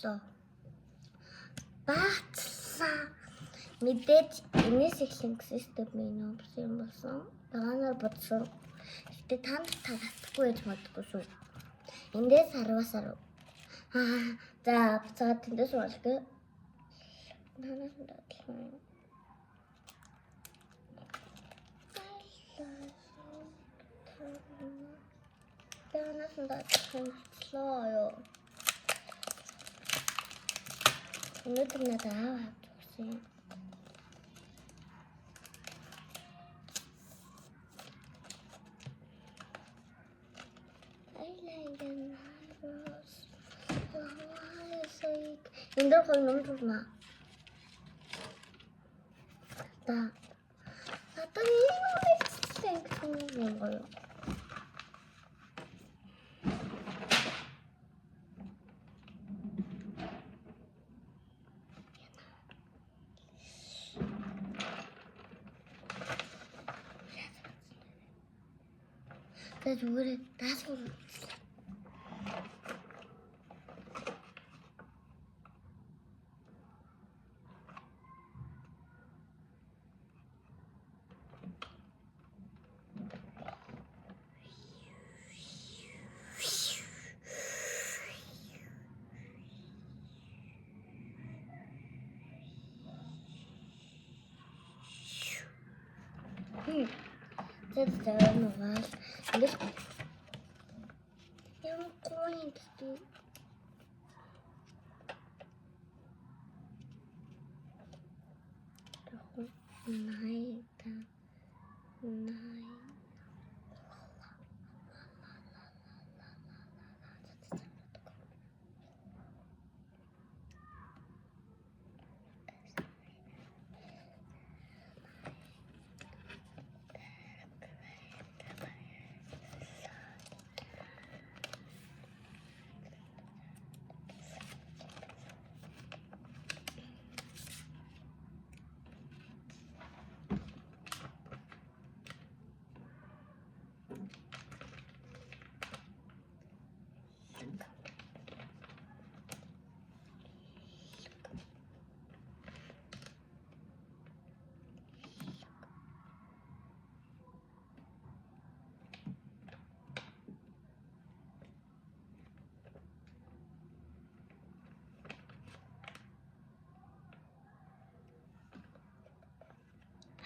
боллоо. Баацлаа. Мэдээж энэс эхлэн системийн опшн болсон. Дагаанаар бодсон. Гэтэ танд тагаахгүй гэж боддоггүй шүү. Эндээс харвасаар. За буцаад тэндээс болгүй. Танаас дадлаа. Танаас дадлаа ёо. Өнөөдөр надад аваад өгсөн. Эндэр хол ном турна. Та. Надад юм гоё. зүгээр даасгал That's the normal. This I'm going to do. Night.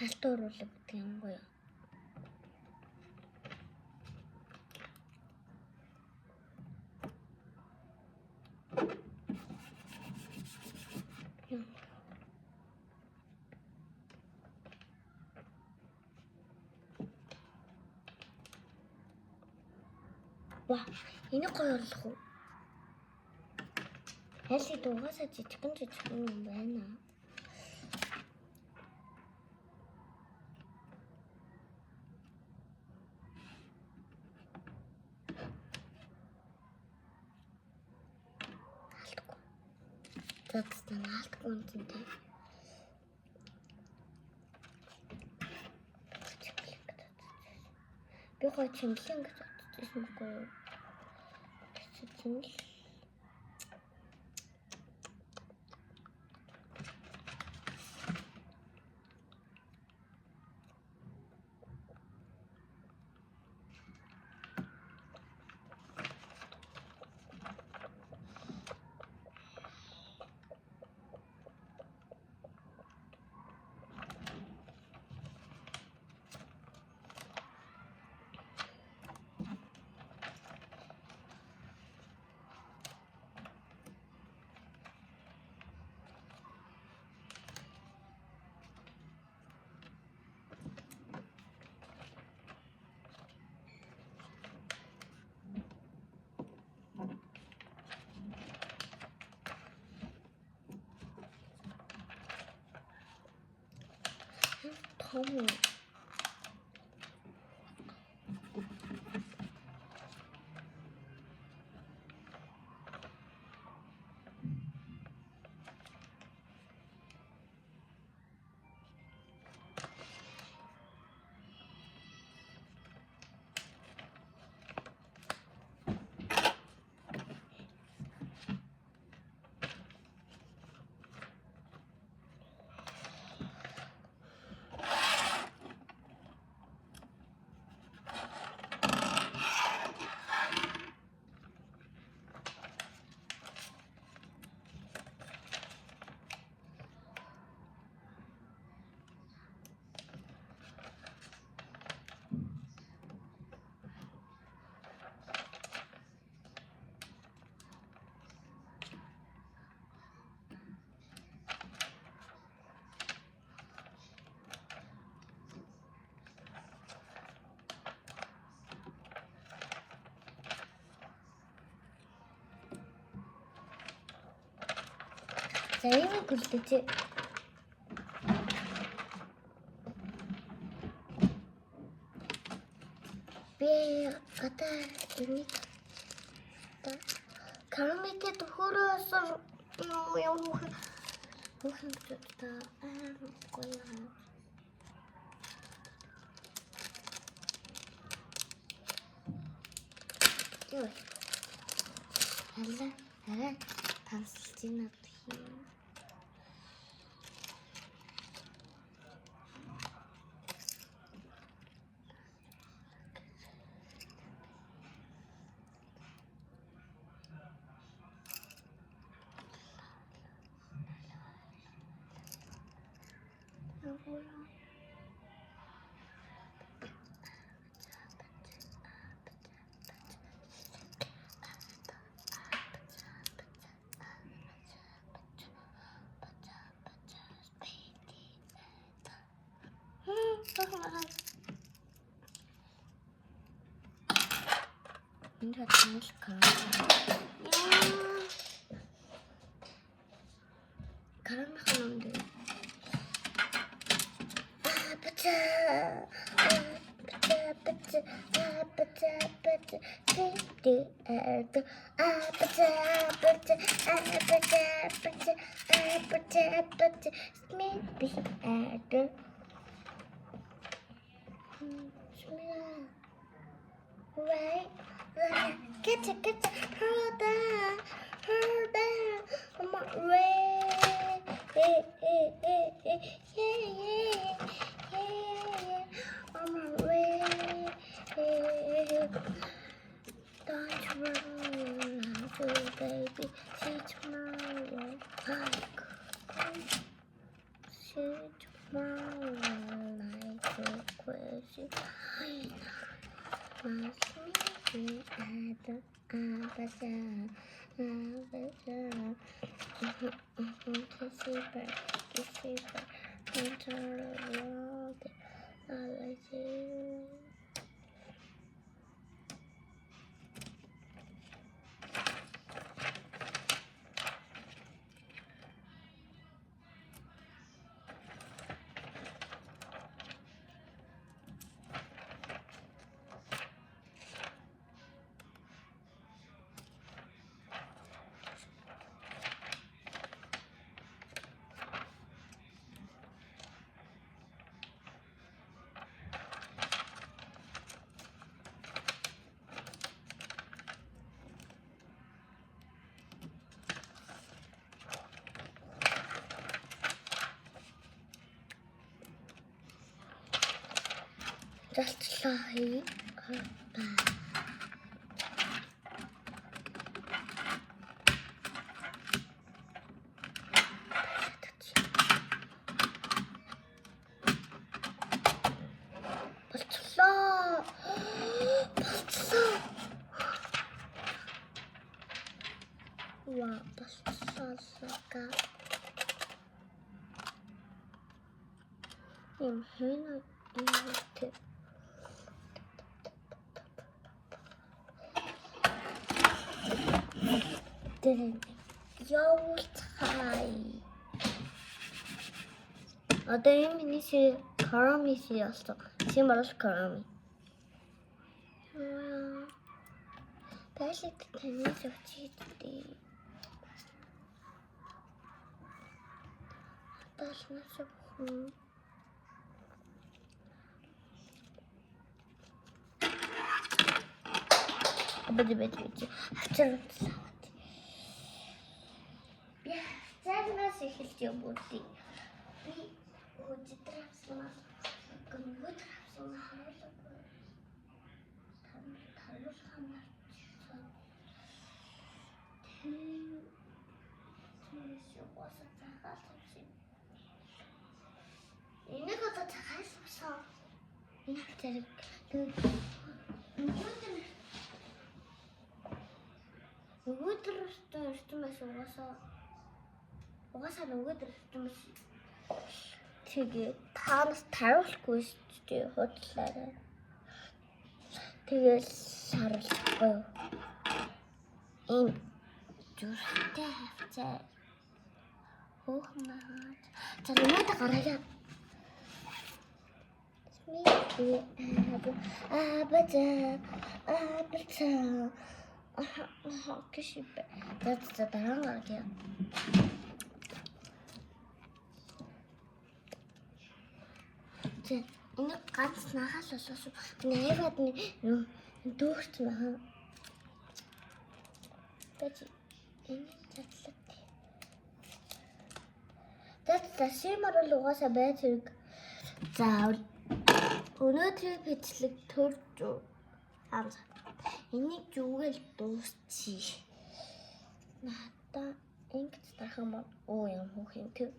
Халтуур болов гэдэг юм гоё. Ваа, энэ гоё болох уу? Хайлт дугаасаа жижигхэн юм байна. That's наалт контент. Би гоё чимлэн гэж бодчихсон байхгүй юу? Том. За энийг үлдээч. Би одоо энийг карамитэд хөрөөсөр юм та гоё. Йой. Алла тансалжина тийм. Ini rasanya sekarang makan deh. Right, get it, hold on, I'm I'm ready. Don't worry, baby, see tomorrow. See tomorrow like a crazy. Just like wow, basaka. Hina inte. Явуулцгаая. Одоо энэ миний карами яасан. Тийм бас карами. Бэлэг таны зөвчийдээ. Таашнаас бүхэн. Бэд. Хачирсан. Цаанаас эхэлж явуудыг би өдөртравсан харуулахгүй. Энийг одоо цахаалсан. Энэ зэрэг өдөртөө эртмэс угаасаа өдөртөмс тэгээ таанаас тариулахгүй шүү дээ худлаарай. Тэгэл сарлахгүй. Энэ зүрхтэй хавцаа Хөөхмаа. За намайг гаргая. Кишипэ. За дараа нь гаргая. За энэ ганц нахал болоош. Найваад дүүрч маа. Тэч энэ цатлаг. За шимар л угаасаа байж хэрэг. За өнөөдрийн бичлэг төрж хамс. Энийг юугээл дуусчих. Надаа ингэж тарах юм уу юм хөөх юм тэг.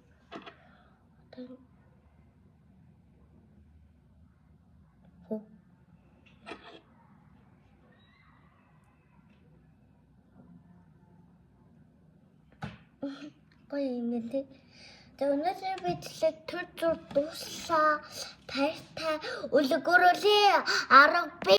Хөө. Гоё юм нэ. За өнөөдрийн бичлэг төр зур дуслаа. Баяртай. Үлгөрүүлээ. 10